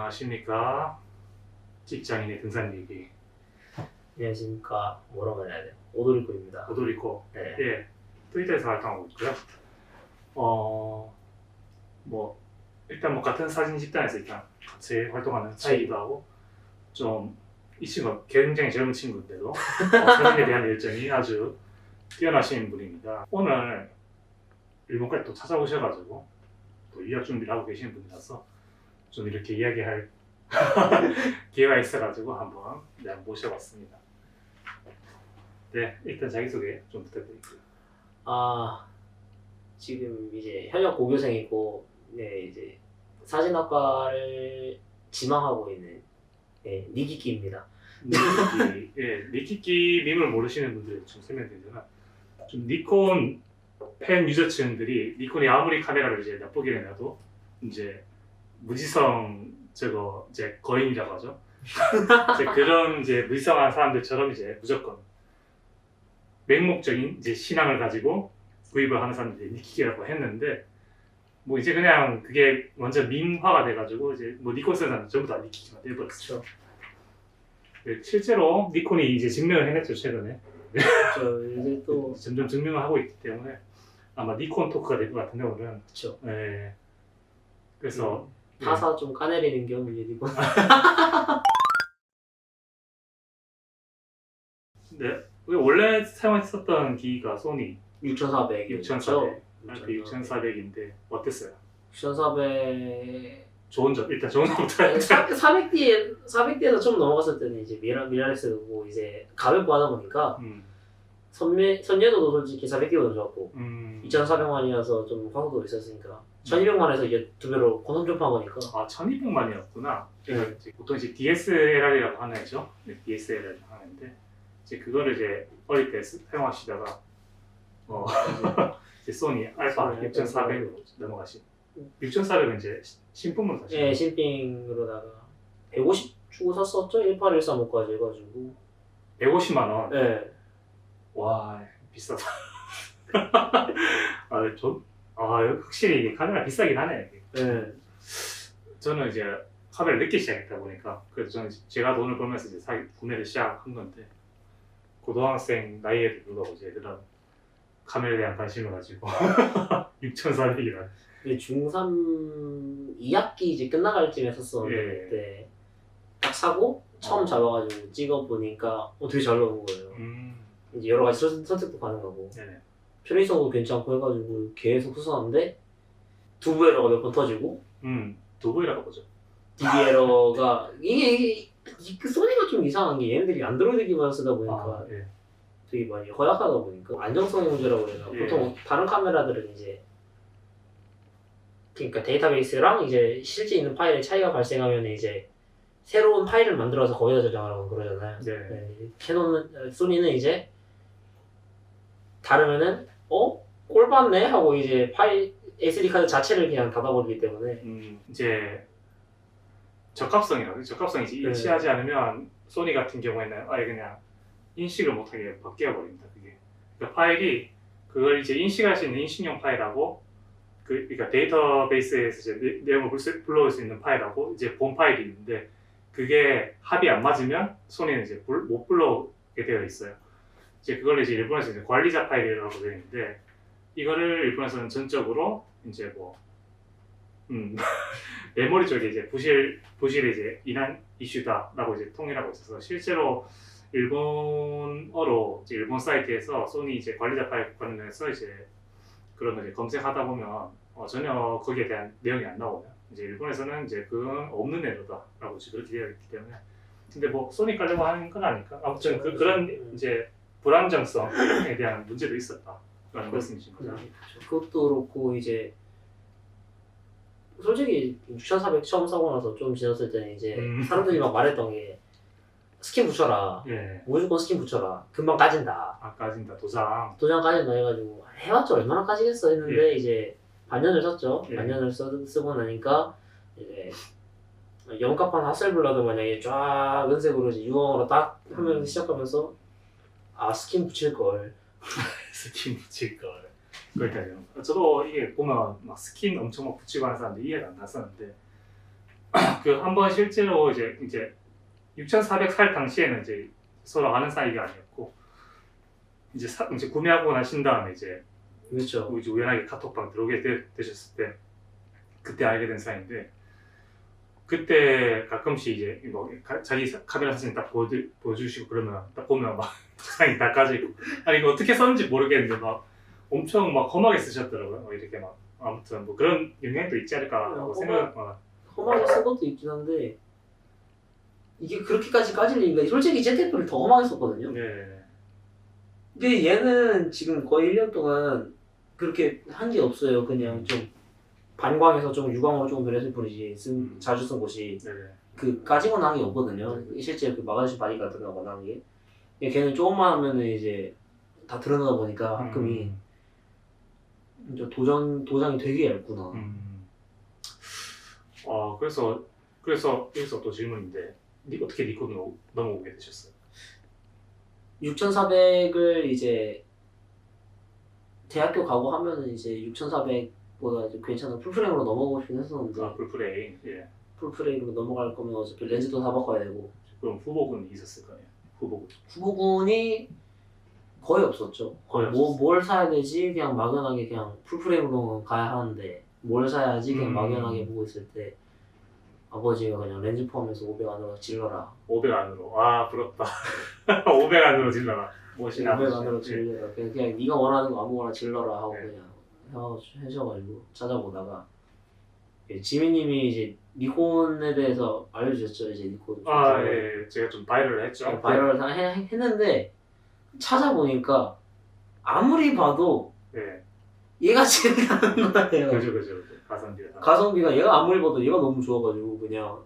안녕하십니까. 직장인의 등산 얘기. 안녕하십니까. 뭐라고 해야 돼요? 오도리코입니다. 오도리코. 네. 예. 트위터에서 활동하고 있고요. 일단 같은 사진 집단에서 일단 같이 활동하는 사이기도 하고, 좀 이 친구가 굉장히 젊은 친구인데도 사진에 대한 열정이 아주 뛰어나신 분입니다. 오늘 일본까지 또 찾아오셔가지고 또 유학 준비를 하고 계시는 분이라서 좀 이렇게 이야기할 기회가 있어가지고 한번 모셔봤습니다. 네, 일단 자기소개 좀 부탁드릴게요. 지금 이제 현역 고교생이고, 네, 이제 사진학과를 지망하고 있는 니키키입니다. 니키키, 예, 니키키 밈을 모르시는 분들 좀 설명드리자면, 좀 니콘 팬 유저층들이 니콘이 아무리 카메라를 이제 나쁘게 내놔도 이제 무지성 이제 거인이라고 하죠. 이제 그런 이제 무지성한 사람들처럼 이제 무조건 맹목적인 이제 신앙을 가지고 구입을 하는 사람들이 니키키라고 했는데, 뭐 이제 그냥 그게 완전 밈화가 돼가지고 이제 뭐 니콘 쓰는 사람 전부 다 니키키가 돼버렸어요. 네, 실제로 니콘이 이제 증명을 해냈죠, 최근에. 이제 또 점점 증명을 하고 있기 때문에 아마 니콘 토크가 될 것 같은데 오늘은. 그쵸. 네. 그래서 타사 좀 까내리는 경우 이제 니콘. 네. 원래 사용했었던 기기가 소니 6400. 6400. 그 6400인데 어땠어요? 6400. 좋은 점, 일단 좋은 점부터. 400D에서 좀 넘어갔을 때는 이제 미라레스고 이제 가볍고 하다 보니까 선예도도 솔직히 400D보다 좋았고 2400만이어서 좀 화소도 있었으니까 1200만에서 이제 두 배로 고성점프한 거니까. 1200만이었구나. 네. 보통 이제 DSLR이라고 하나죠. 네, DSLR이라고 하는데 이제 그거를 이제 어릴 때 사용하시다가 이제 소니 알파 6400으로 넘어가신. 6400은 이제 신품으로 사신. 예, 신빙으로다가 150 주고 샀었죠. 1813호까지 해가지고 150만 원. 네. 와, 비싸다. 확실히 이게 카메라 비싸긴 하네. 네. 저는 이제 카메라를 늦게 시작했다 보니까 그래서 저는 제가 돈을 벌면서 이제 구매를 시작한 건데, 고등학생 나이에도 불구하고 이제 그런 카메라에 대한 관심을 가지고 6,400이라. 중3 2학기 이제 끝나갈 쯤에 샀었는데 예. 그때 딱 사고 처음 잡아가지고 찍어보니까 되게 잘 나오는 거예요. 이제 여러 가지 선택도 가능하고 네네. 편의성도 괜찮고 해가지고 계속 수선하는데 두부 에러가 몇 번 터지고. 두부이라고 보죠. DB 에러가 이게 소니가 좀 이상한 게 얘네들이 안드로이드 기반 쓰다 보니까 예. 되게 많이 허약하다 보니까 안정성의 문제라고 해야 되나. 예. 보통 다른 카메라들은 이제 그러니까 데이터베이스랑 이제 실제 있는 파일의 차이가 발생하면 이제 새로운 파일을 만들어서 거기다 저장하라고 그러잖아요. 네. 소니는 이제 다르면은 꼴 봤네 하고 이제 파일 SD 카드 자체를 그냥 닫아버리기 때문에 이제 적합성이라고. 적합성이 일치하지 않으면 소니 같은 경우에는 아예 그냥 인식을 못하게 바뀌어 버립니다. 그게. 그러니까 파일이 그걸 이제 인식할 수 있는 인식용 파일하고 그러니까 데이터베이스에서 이제 내용을 불러올 수 있는 파일하고 이제 본 파일이 있는데, 그게 합이 안 맞으면 소니는 이제 못 불러오게 되어 있어요. 이제 그걸 이제 일본에서 이제 관리자 파일이라고 되어 있는데, 이거를 일본에서는 전적으로 이제 메모리 쪽에 이제 부실이 이제 인한 이슈다라고 이제 통일하고 있어서, 실제로 일본어로 이제 일본 사이트에서 소니 이제 관리자 파일 관련해서 이제 그런 거 이제 검색하다 보면 전혀 거기에 대한 내용이 안 나오고요. 이제 일본에서는 이제 그건 없는 에러다라고 지금 그렇게 되어 있기 때문에. 근데 뭐 소니 깔려고 하는 건 아니까 아무튼 그런 이제 불안정성에 대한 문제도 있었다라는 말씀이신 거죠. 그것도 그렇고 이제 솔직히 6400 처음 사고 나서 좀 지났을 때는 이제 사람들이 막 말했던 게 스킨 붙여라. 예. 무조건 스킨 붙여라. 금방 까진다. 까진다. 도장 까진다 해가지고 해봤자 얼마나 까지겠어 했는데 이제 반년을 썼죠. 예. 반년을 쓰고 나니까 이제 영가판 하셀블라드 만약에 쫙 은색으로 이제 유황으로 딱 하면 시작하면서 스킨 붙일 걸. 스킨 붙일 걸. 그러니까요. 저도 이게 보면 막 스킨 엄청 막 붙이고 하는 사람들 이해가 안 갔었는데, 그 한번 실제로 이제 6,400 살 당시에는 이제 서로 아는 사이가 아니었고 이제 구매하고 나신 다음에 이제 그렇죠. 우연하게 카톡방 들어오게 되셨을 때 그때 알게 된 사이인데 그때 가끔씩 이제 뭐 자기 카메라 사진 딱 보여주시고 그러면 딱 보면 막 사진이 다 까지고 아니 이거 어떻게 썼는지 모르겠는데 막 엄청 막 험하게 쓰셨더라고요. 이렇게 막 아무튼 뭐 그런 영향도 있지 않을까라고 생각. 험하게 쓴 것도 있긴 한데 이게 그렇게까지 까질 일인가? 솔직히 ZF를 더 험하게 썼거든요. 네. 근데 얘는 지금 거의 1년 동안 그렇게 한 게 없어요. 그냥 좀 반광에서 좀 유광으로 좀 그랬을 뿐이지 자주 쓴 곳이 네. 그 까지거나 한 게 없거든요. 실제 그 마가진 바디 같은 거나 한 게. 걔는 조금만 하면은 이제 다 드러나다 보니까 합금이 이제 도장이 되게 얇구나. 그래서 여기서 또 질문인데 어떻게 니콘으로 넘어오게 되셨어요? 6,400을 이제 대학교 가고 하면은 이제 6,400보다 괜찮은 풀프레임으로 넘어가고 싶긴 했었는데 풀프레임. 예. 풀프레임으로 넘어갈 거면 어차피 렌즈도 다 바꿔야 되고. 그럼 후보군이 있었을 거예요. 후보군이 거의 없었죠. 뭘 사야 되지? 그냥 막연하게 그냥 풀프레임으로 가야 하는데 뭘 사야지? 그냥 막연하게 보고 있을 때 아버지가 그냥 렌즈 포함해서 500 안으로 질러라. 500 안으로. 아 부럽다. 500 안으로 질러라. 멋이나. 500 안으로 질러라. 그냥 네가 원하는 거 아무거나 질러라 하고 그냥 해셔가지고 찾아보다가 지민님이 이제 니콘에 대해서 알려주셨죠. 이제 니콘. 예. 제가 좀 바이럴을 했죠. 바이럴을 다 했는데 찾아보니까 아무리 봐도 얘가 제일 나은 거예요. 그죠. 가성비가 얘가 아무리 봐도 얘가 너무 좋아가지고 그냥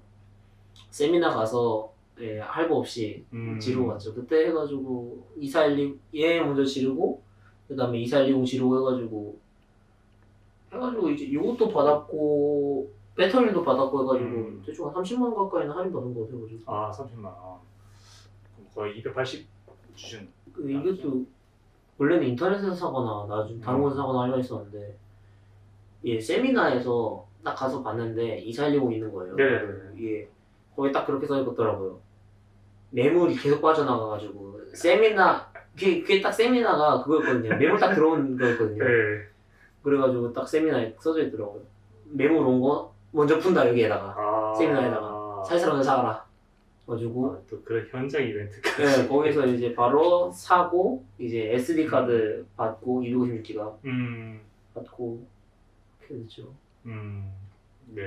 세미나 가서 할부 없이 지르고 갔죠. 그때 해가지고 2412 얘 먼저 지르고 그 다음에 2410 지르고 해가지고 이제 이것도 받았고 배터리도 받았고 해가지고 대충 한 30만 원 가까이는 할인 받은 거 같아요. 30만 원. 거의 280 주신. 이것도 원래는 인터넷에서 사거나 나중에 다른 곳에서 사거나 하려 했었는데 세미나에서 딱 가서 봤는데 2410 있는 거예요. 예, 거기 딱 그렇게 써 있더라고요. 매물이 계속 빠져나가가지고 세미나 그게 딱 세미나가 그거였거든요. 매물 딱 들어온 거였거든요. 그래가지고 딱 세미나에 써져 있더라고요. 매물 온 거 먼저 푼다 여기에다가 세미나에다가 살 사람은 사라. 가지고 또 그런 현장 이벤트까지. 거기서 이제 바로 사고 이제 SD 카드 받고 256기가 받고 이렇게 됐죠. 네,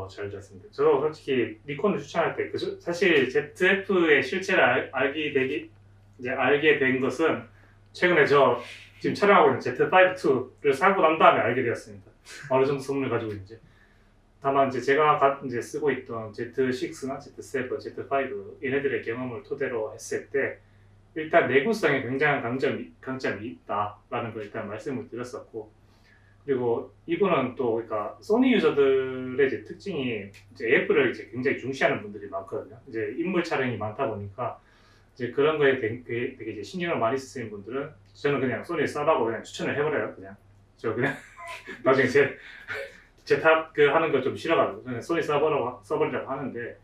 잘 들었습니다. 저 솔직히 니콘을 추천할 때 사실 ZF의 실체를 알게 된 것은 최근에 저 지금 촬영하고 있는 Z5-2를 사고 난 다음에 알게 되었습니다. 어느 정도 소문을 가지고 있는지. 다만 이제 제가 이제 쓰고 있던 Z6나 Z7, Z5 얘네들의 경험을 토대로 했을 때 일단 내구성에 굉장한 강점이 있다라는 걸 일단 말씀을 드렸었고, 그리고 이분은 또 그러니까 소니 유저들의 이제 특징이 이제 AF를 이제 굉장히 중시하는 분들이 많거든요. 이제 인물 촬영이 많다 보니까 이제 그런 거에 되게 이제 신경을 많이 쓰시는 분들은 저는 그냥 소니 써라고 그냥 추천을 해버려요. 저 그냥 나중에 제 탑 하는 거 좀 싫어가지고 그냥 소니 써버리라고 하는데,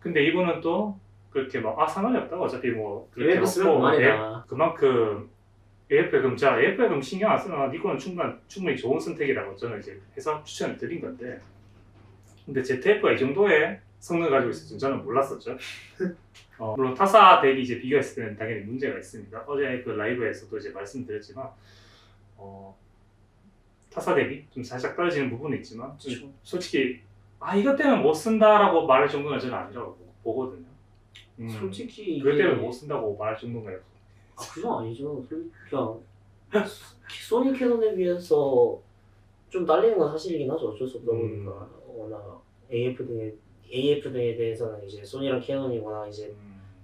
근데 이분은 또 그렇게 막 상관이 없다고 어차피 뭐 그렇게 없고 그만큼 AF에 그럼 신경 안 쓰나 니콘은 충분히 좋은 선택이라고 저는 이제 해서 추천을 드린 건데, 근데 ZF가 이 정도의 성능을 가지고 있을지 저는 몰랐었죠. 물론 타사 대비 이제 비교했을 때는 당연히 문제가 있습니다. 어제 그 라이브에서도 이제 말씀드렸지만 타사 대비 좀 살짝 떨어지는 부분은 있지만 솔직히 이것 때문에 못 쓴다라고 말할 정도는 저는 아니라고 보거든요. 솔직히 그것 때문에 못 쓴다고 말할 정도인가요? 그건 아니죠. 그냥 소니 캐논에 비해서 좀 딸리는 건 사실이긴 하죠. 어쩔 수 없다 보니까 워낙 AF 등에 대해서는 이제 소니랑 캐논이 워낙 이제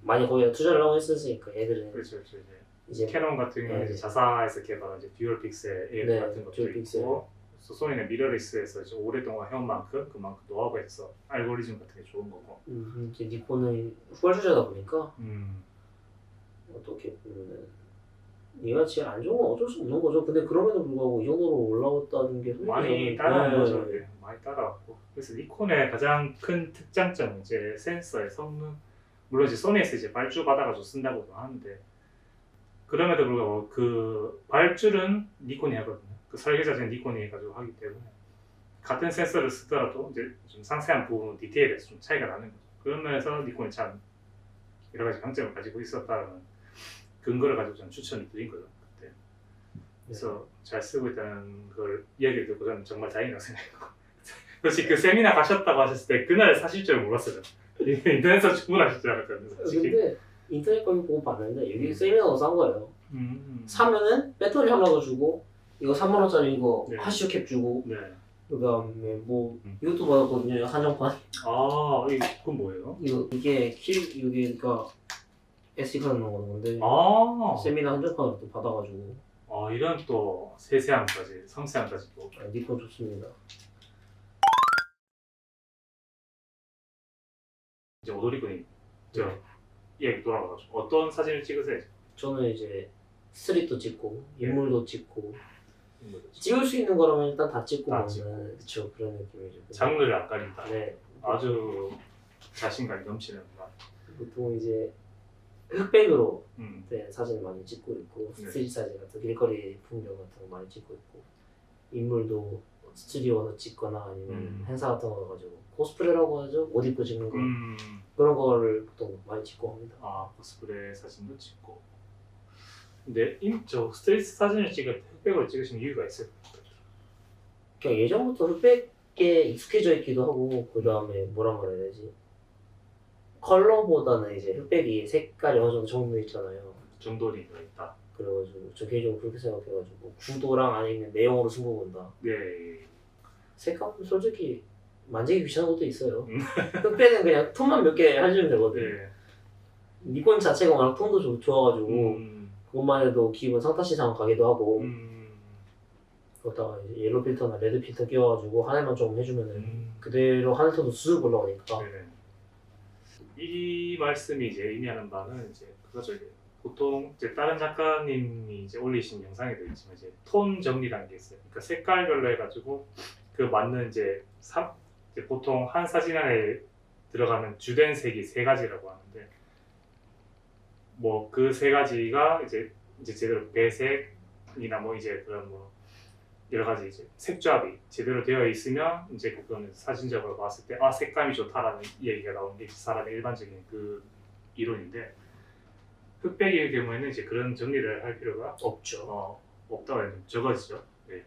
많이 거기다 투자를 하고 있으니까 얘들은 그렇죠. 이제 캐논 같은 경우는 이제 자사에서 개발한 이제 듀얼 픽셀 AF 같은 것도 있고, 소니는 미러리스에서 이제 오랫동안 해온 그만큼 노하우가 있어 알고리즘 같은 게 좋은 거고. 이제 니콘은 후발주자다 보니까 어떻게 보면은 얘가 제일 안 좋은 건 어쩔 수 없는 거죠. 근데 그럼에도 불구하고 이 정도로 올라왔다는 게 많이 솔직히 따라온 저는 거죠. 네, 많이 따라왔고. 그래서 니콘의 가장 큰 특장점은 이제 센서의 성능. 물론 이제 소니에서 이제 발주 받아가지고 쓴다고도 하는데 그럼에도 불구하고 그 발주는 니콘이 하거든요. 그 설계 자체는 니콘이 해가지고 하기 때문에 같은 센서를 쓰더라도 이제 좀 상세한 부분 디테일에서 좀 차이가 나는 거죠. 그런 면에서 니콘이 참 여러 가지 강점을 가지고 있었다는 근거를 가지고 저는 추천을 드린 거죠. 그때. 그래서 잘 쓰고 있다는 걸 이야기를 듣고 저는 정말 다행이라고 생각했고 솔직히 그 세미나 가셨다고 하셨을 때 그날 사실 줄 몰랐어요. 인터넷에서 주문하실 줄 알았거든요. 솔직히. 근데 인터넷 가격 보고 봤는데 여기 세미나가 싼 거예요. 음. 사면은 배터리 하나도 주고 이거 3만 원짜리 이거 네. 하시오 캡 주고 네. 그다음에 뭐 이것도 받았거든요. 한정판. 아, 그건 뭐예요? 이게 이게 그러니까 SD 카드 넣은 건데 아, 세미나 한정판으로 또 받아가지고 이런 또 세세함까지, 섬세함까지 또. 니콘 좋습니다. 이제 오도리군이 저 이야기 돌아가가지고 어떤 사진을 찍으세요? 저는 이제 스트릿도 찍고 인물도 찍고 인물도 찍을 수 있는 거라면 일단 다 찍고 다 보면 그쵸 그런 느낌이죠. 장르를 안 가린다. 네. 아주 자신감이 넘치는 말. 보통 이제 흑백으로 음. 된 사진을 많이 찍고 있고 네. 스트릿 사진 같은 길거리 풍경 같은 거 많이 찍고 있고 인물도 스튜디오 가서 찍거나 아니면 행사 같은 거 가지고 코스프레라고 하죠. 옷 입고 찍는 거 그런 거를 보통 많이 찍고 합니다. 코스프레 사진도 찍고. 근데 저 스트리트 사진을 찍을 때 흑백으로 찍으신 이유가 있어요? 그냥 예전부터 흑백에 익숙해져 있기도 하고 그 다음에 뭐라 말해야 되지? 컬러보다는 이제 흑백이 색깔이 어느 정도 정도 있잖아요. 정돈이 되어 있다. 그래가지고 저 개인적으로 그렇게 생각해가지고 구도랑 아니면 내용으로 승부 본다. 네. 색감은 솔직히 만지기 귀찮은 것도 있어요. 흑백은 그냥 톤만 몇 개 해주면 되거든. 네. 니콘 자체가 워낙 톤도 좋아가지고 그것만 해도 기본 상타시상 가기도 하고 그러다가 이제 옐로 필터나 레드 필터 끼워가지고 하늘만 조금 해주면은 그대로 하늘 톤도 쑥 올라오니까. 네. 이 말씀이 이제 의미하는 바는 이제 그거죠. 이제 보통 이제 다른 작가님이 이제 올리신 영상에도 있지만 이제 톤 정리라는 게 있어요. 그러니까 색깔별로 해가지고 그 맞는 이제 보통 한 사진 안에 들어가는 주된 색이 세 가지라고 하는데 뭐 그 세 가지가 이제 제대로 배색이나 뭐 이제 그런 뭐 여러 가지 이제 색조합이 제대로 되어 있으면 이제 그거는 사진적으로 봤을 때 색감이 좋다라는 얘기가 나오는 게 사람의 일반적인 그 이론인데 흑백의 경우에는 이제 그런 정리를 할 필요가 없죠. 없다고 해도 적어지죠. 네.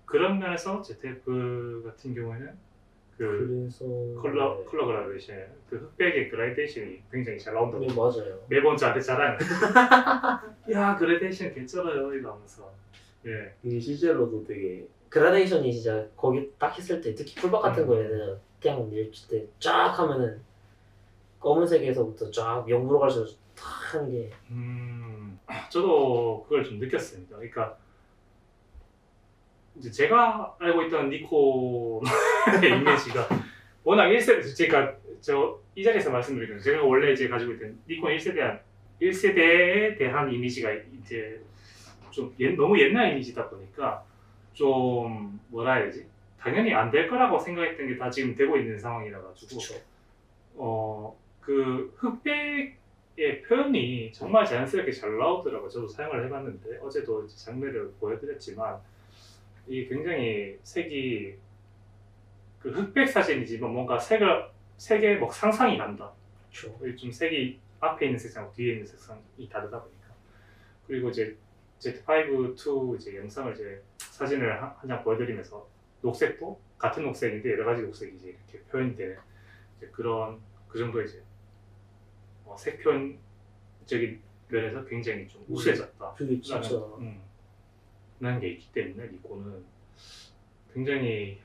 그런 면에서 ZF 같은 경우에는 그래서 컬러 그라데이션 그 흑백의 그라데이션이 굉장히 잘 나온다고. 네, 맞아요. 매번 저한테 자랑. 야 그라데이션 괜찮아요 이거 하면서. 예. 이게 실제로도 되게 그라데이션이 진짜 거기 딱 했을 때 특히 풀박 같은 거에는 그냥 밀칠 때 쫙 하면은 검은색에서부터 쫙 영구로 갈수록 탁 하는 게 저도 그걸 좀 느꼈습니다. 그러니까 이제 제가 알고 있던 니콘의 이미지가 워낙 1세대 제가 이 자리에서 말씀드리면 제가 원래 이제 가지고 있던 니콘 1세대에 대한 이미지가 이제 좀 너무 옛날 이미지다 보니까 좀 뭐라 해야 되지? 당연히 안 될 거라고 생각했던 게 다 지금 되고 있는 상황이라 가지고 그 흑백의 표현이 정말 자연스럽게 잘 나오더라고요. 저도 사용을 해봤는데 어제도 이제 장면을 보여드렸지만 이게 굉장히 색이 그 흑백 사진이지만 뭔가 색에 뭐 상상이 간다. 그렇죠. 좀 색이 앞에 있는 색상과 뒤에 있는 색상이 다르다 보니까 그리고 이제 Z5-2 이제 영상을 이제 사진을 한 장 보여드리면서 녹색도 같은 녹색인데 여러 가지 녹색이 이제 이렇게 표현이 되는 이제 그런 그 정도 이제 색 표현적인 면에서 굉장히 좀 우수해졌다. 그게 진짜 라는 게 있기 때문에 니콘은 굉장히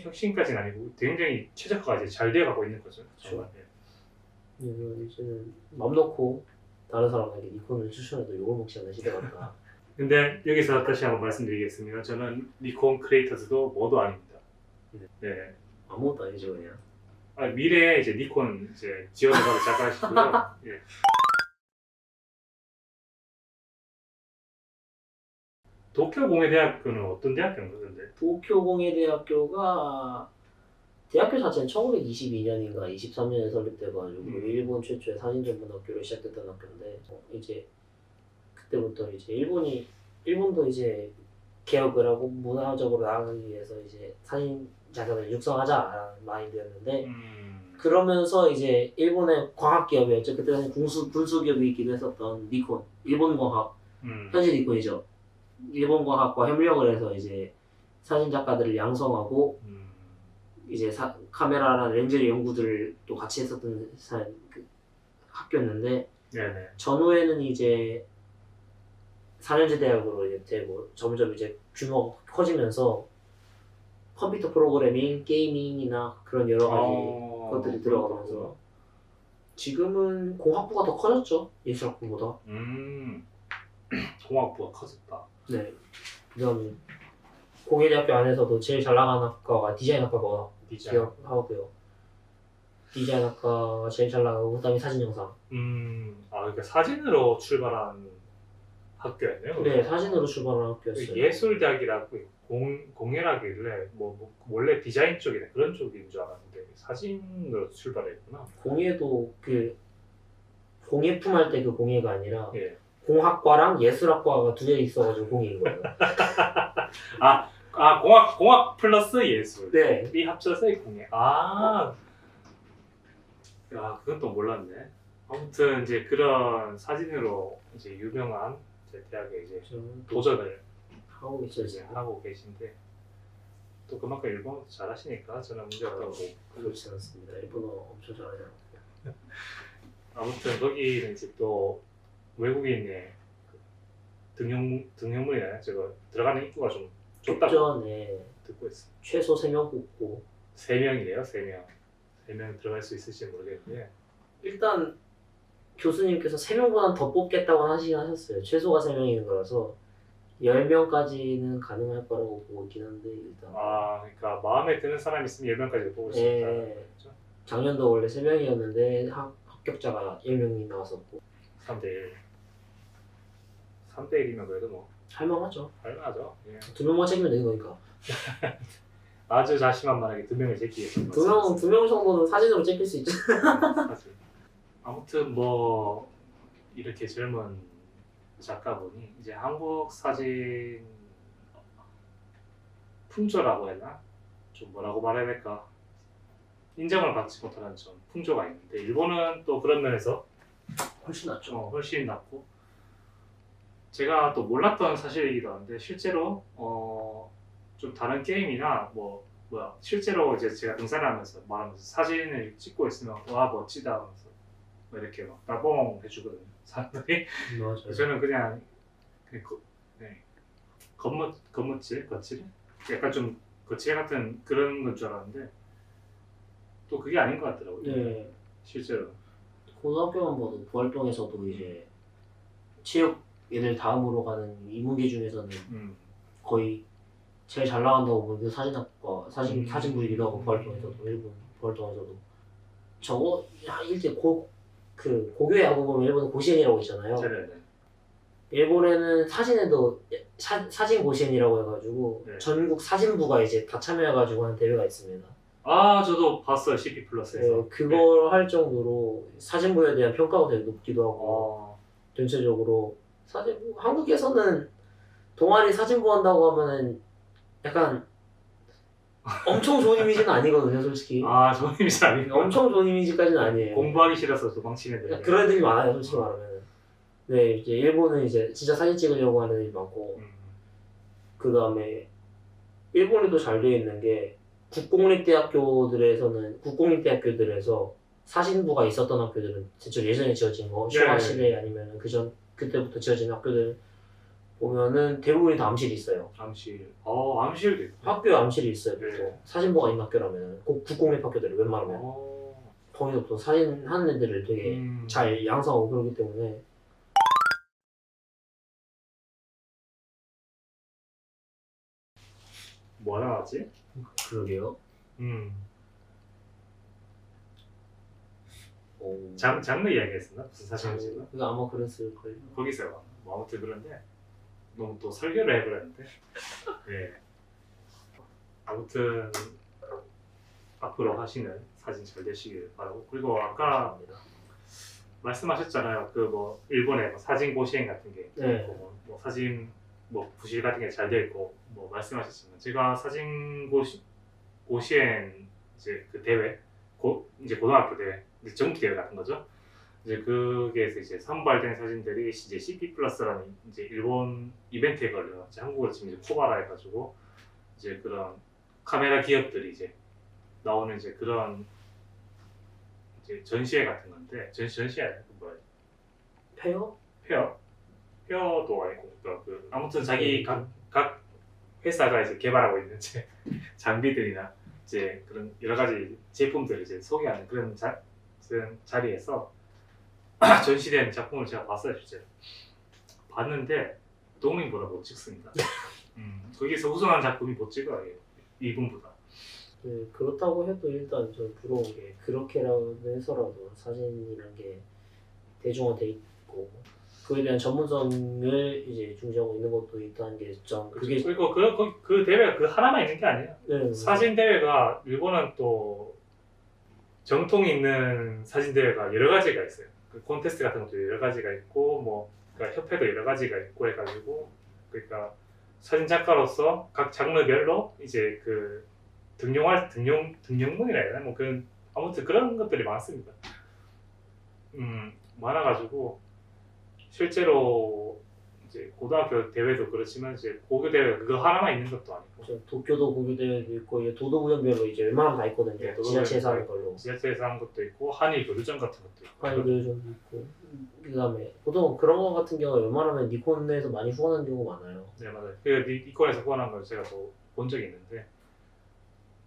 혁신까지는 아니고 굉장히 최적화가 이제 잘 되어가고 있는 거죠. 그렇죠. 이제는 맘 놓고 다른 사람에게 니콘을 추천해도 욕을 먹지 않는 시대가 왔다. 근데 여기서 다시 한번 말씀드리겠습니다. 저는 니콘 크리에이터즈도 뭐도 아닙니다. 네. 아무것도 아니죠 그냥. 미래에 이제 니콘 이제 지원을 받을 작가시고요. 예. 도쿄공예대학교는 어떤 대학교인가 근데? 도쿄공예대학교가 대학교 자체는 1922년인가 23년에 설립돼가지고 일본 최초의 사진전문학교로 시작됐던 학교인데 이제 그때부터 이제 일본도 이제 개혁을 하고 문화적으로 나아가기 위해서 이제 사진 작가를 육성하자라는 마인드였는데 그러면서 이제 일본의 광학 기업이었죠. 그때 당시 군수 기업이 있기도 했었던 니콘, 일본 광학 현재 니콘이죠. 일본 과학과 협력을 해서 이제 사진 작가들을 양성하고 이제 카메라나 렌즈 연구들을 또 같이 했었던 그 학교였는데 네네. 전후에는 이제 4년제 대학으로 이제 되고 점점 이제 규모가 커지면서 컴퓨터 프로그래밍, 게이밍이나 그런 여러 가지 것들이 들어가면서 지금은 공학부가 더 커졌죠. 예술학부보다. 공학부가 커졌다. 네. 그다음에 공예대학교 안에서도 제일 잘 나가는 학과가 디자인학과가 기억하고요. 디자인학과가 제일 잘 나가고 그다음에 사진영상. 그러니까 사진으로 출발한 학교였네요. 네, 사진으로 출발한 학교였어요. 예술대학이라고 공예라길래 뭐 원래 디자인 쪽이나 그런 쪽인 줄 알았는데 사진으로 출발했구나. 공예도 그 공예품 할 때 그 공예가 아니라 예. 공학과랑 예술학과가 두 개 있어가지고 공예인 거예요. 공학 플러스 예술. 네. 이 합쳐서의 공예. 야, 그건 또 몰랐네. 아무튼 이제 그런 사진으로 이제 유명한 이제 대학에 이제 도전을 하고 이제 하고 계신데 또 그만큼 일본어 잘하시니까 저는 문제 없다고 그렇지 않습니다. 일본어 엄청 잘하죠. 아무튼 거기는 이제 또 외국인의 등용문이나요? 제가 들어가는 입구가 좀 좁다고 듣고 있어요. 최소 3명 뽑고 3명이래요. 3명 들어갈 수 있을지 모르겠는데 일단 교수님께서 3명보다는 더 뽑겠다고 하셨어요. 최소가 3명인 거라서 10명까지는 가능할 거라고 보고 있긴 한데 일단 그러니까 마음에 드는 사람이 있으면 10명까지 뽑을 수 있다. 그렇죠? 작년도 원래 3명이었는데 합격자가 10명이 나왔었고 3대1 3대1이면 그래도 뭐 할만하죠. 할만하죠. 예. 2명만 챙기면 되는 거니까. 아주 자신만만하게 2명을 제끼기 위해서 2명 정도는 사진으로 찍힐 수 있죠. 아무튼 뭐 이렇게 젊은 작가분이 이제 한국 사진 풍조라고 했나? 좀 뭐라고 말해야 될까? 인정을 받지 못하는 좀 풍조가 있는데 일본은 또 그런 면에서 훨씬 낫죠. 훨씬 낫고 제가 또 몰랐던 사실이기도 한데 실제로 좀 다른 게임이나 실제로 이제 제가 등산하면서 말하면서 사진을 찍고 있으면 와 멋지다 하면서 이렇게 막 따봉 해주거든요 사람들이. 맞아요. 저는 그냥 거칠 약간 좀 거칠 같은 그런 건 줄 알았는데 또 그게 아닌 것 같더라고요. 네. 실제로 고등학교만 봐도 부활동에서도 이제 체육 애들 다음으로 가는 인문계 중에서는 거의 제일 잘 나간다고 보는데 사진학과 사진부이기도 하고 부활동에서도 일본 부활동에서도 저거 일제 고교 야구 보면 일본은 고시엔이라고 있잖아요. 네네네. 일본에는 사진에도 사진 고시엔이라고 해가지고 네. 전국 사진부가 이제 다 참여해가지고 하는 대회가 있습니다. 저도 봤어요. CP 플러스에서. 그걸 할 정도로 사진부에 대한 평가가 되게 높기도 하고 전체적으로 한국에서는 동아리 사진부 한다고 하면은 약간 엄청 좋은 이미지는 아니거든요, 솔직히. 좋은 이미지 아니고 엄청 좋은 이미지까지는 아니에요. 공부하기 싫어서 도망치는 애들. 그런 애들이 많아요, 솔직히 말하면. 네, 이제 일본은 이제 진짜 사진 찍으려고 하는 애들이 많고, 그 다음에 일본이 또 잘 되어 있는 게 국공립대학교들에서 사진부가 있었던 학교들은 진짜 예전에 지어진 거, 쇼와 시대 아니면 그때부터 지어진 학교들 보면은 대부분이 다 암실이 있어요. 암실. 암실도 있고. 학교에 암실이 있어요. 네. 또 사진부가 있는 학교라면 국공립 학교들이 웬만하면 거기서 또 사진 하는 애들을 되게 잘 양성하고 그러기 때문에 뭐 하나 나왔지? 그러게요. 장르 이야기했었나? 무슨 사진을 찍나? 그거 아마 그랬을 거예요. 거기서 뭐 아무튼 그런데 너무 또 설교를 해버렸는데. 네. 아무튼 앞으로 하시는 사진 잘 되시길 바라고, 그리고 아까 말씀하셨잖아요. 그 뭐 일본에 뭐 사진 고시행 같은 게 네. 있고, 뭐 사진 뭐 부실 같은 게 잘 돼 있고, 뭐 말씀하셨지만 제가 사진 고시행 이제 그 대회, 이제 고등학교 대회, 이제 정기 대회 같은 거죠. 이제 거기에서 이제 선발된 사진들이 이제 CP 플러스라는 이제 일본 이벤트에 걸려 이제 한국으로 지금 이제 코바라 해가지고 이제 그런 카메라 기업들이 이제 나오는 이제 그런 이제 전시회 같은 건데, 전시회 아니고 뭐야? 페어도 아니고 그 아무튼 자기 각 회사가 이제 개발하고 있는 이제 장비들이나 이제 그런 여러 가지 제품들을 이제 소개하는 그런 자리에서 전시된 작품을 제가 봤어요. 실제로 봤는데 동민보다 못 찍습니다. 거기서 우승한 작품이 못 찍어요, 이분보다. 네, 그렇다고 해도 일단 좀 부러운 게 그렇게라도 해서라도 사진이란 게 대중화돼 있고 그에 대한 전문성을 이제 중시하고 있는 것도 있다는 게 좀 그게 그리고 그 대회가 그 하나만 있는 게 아니에요. 네, 사진 대회가 일본은 또 정통이 있는 사진 대회가 여러 가지가 있어요. 그 콘테스트 같은 것도 여러 가지가 있고, 뭐 그러니까 협회도 여러 가지가 있고 해가지고, 그러니까 사진 작가로서 각 장르별로 이제 그 등용문이라 해야 되나, 뭐 그런 아무튼 그런 것들이 많습니다. 많아가지고 실제로 이제 고등학교 대회도 그렇지만 이제 고교 대회 그거 하나만 있는 것도 아니고, 도쿄도 고교 대회도 있고 이제 도도구연별로 이제 웬만하면 다 있거든요. 네, 지자체에서 하는 걸로. 지자체에서 하는 것도 있고, 한일 교류전 같은 것도 있고. 한일 교류전도 있고 그다음에 보통 그런 거 같은 경우 웬만하면 니콘에서 많이 후원하는 경우가 많아요. 네, 맞아요. 그 니콘에서 후원한 걸 제가 또 본 적이 있는데,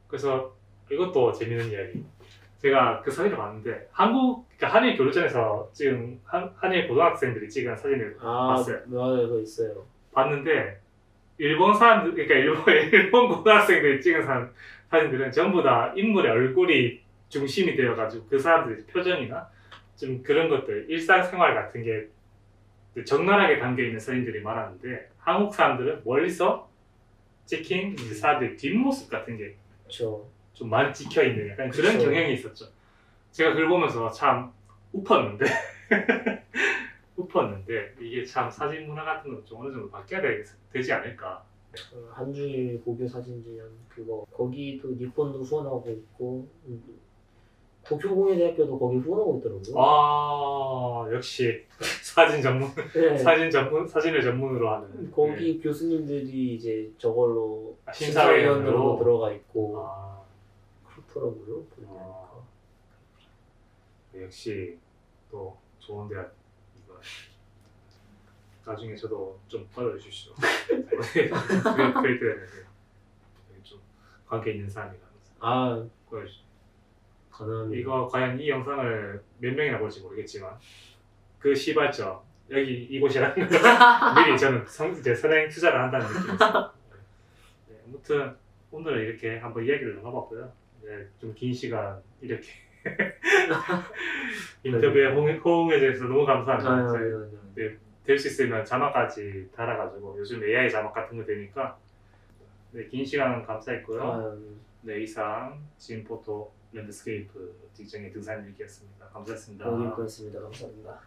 그래서 이것도 재밌는 이야기. 제가 그 사진을 봤는데 그러니까 한일 교류전에서 찍은 한일 고등학생들이 찍은 사진을 봤어요. 맞아요, 그거 있어요. 봤는데 일본 사람들, 그러니까 일본 고등학생들이 찍은 사진들은 전부 다 인물의 얼굴이 중심이 되어가지고 그 사람들의 표정이나 좀 그런 것들, 일상생활 같은 게 적나라하게 담겨 있는 사진들이 많았는데, 한국 사람들은 멀리서 찍힌 그 사람들의 뒷모습 같은 게 좀 많이 찍혀 있는 약간 그런 그쵸. 경향이 있었죠. 제가 그걸 보면서 참 웃었는데 이게 참 사진 문화 같은 거 좀 어느 정도 바뀌어야 되지 않을까. 한중일 고교 사진전 그거 거기도 니콘도 후원하고 있고 도쿄공예대학교도 거기 후원하고 있더라고요. 아, 역시 사진 전문 네. 사진을 전문으로 하는 거기 교수님들이 이제 저걸로 심사위원으로 심사위원으로 들어가 있고 아, 그렇더라고요. 보니까. 역시 또 좋은 대학 이거. 나중에 저도 좀 받아주시죠. 크리에이터였는데 좀 관계 있는 사람이라면서. 보여주시죠. 가능합니다. 이거 과연 이 영상을 몇 명이나 볼지 모르겠지만 그 시발점 여기 이곳이라는 걸 미리 저는 이제 선행 투자를 한다는 느낌이었어요. 네, 아무튼 오늘 이렇게 한번 이야기를 나눠봤고요. 네, 좀 긴 시간 이렇게 인터뷰에 호응해주셔서 너무 감사합니다. 네, 될 수 있으면 자막까지 달아가지고 요즘 AI 자막 같은 거 되니까 네, 긴 시간 감사했고요. 네, 이상 진포토 랜드스케이프 직장의 등산일기였습니다. 감사했습니다. 고맙습니다. 감사합니다.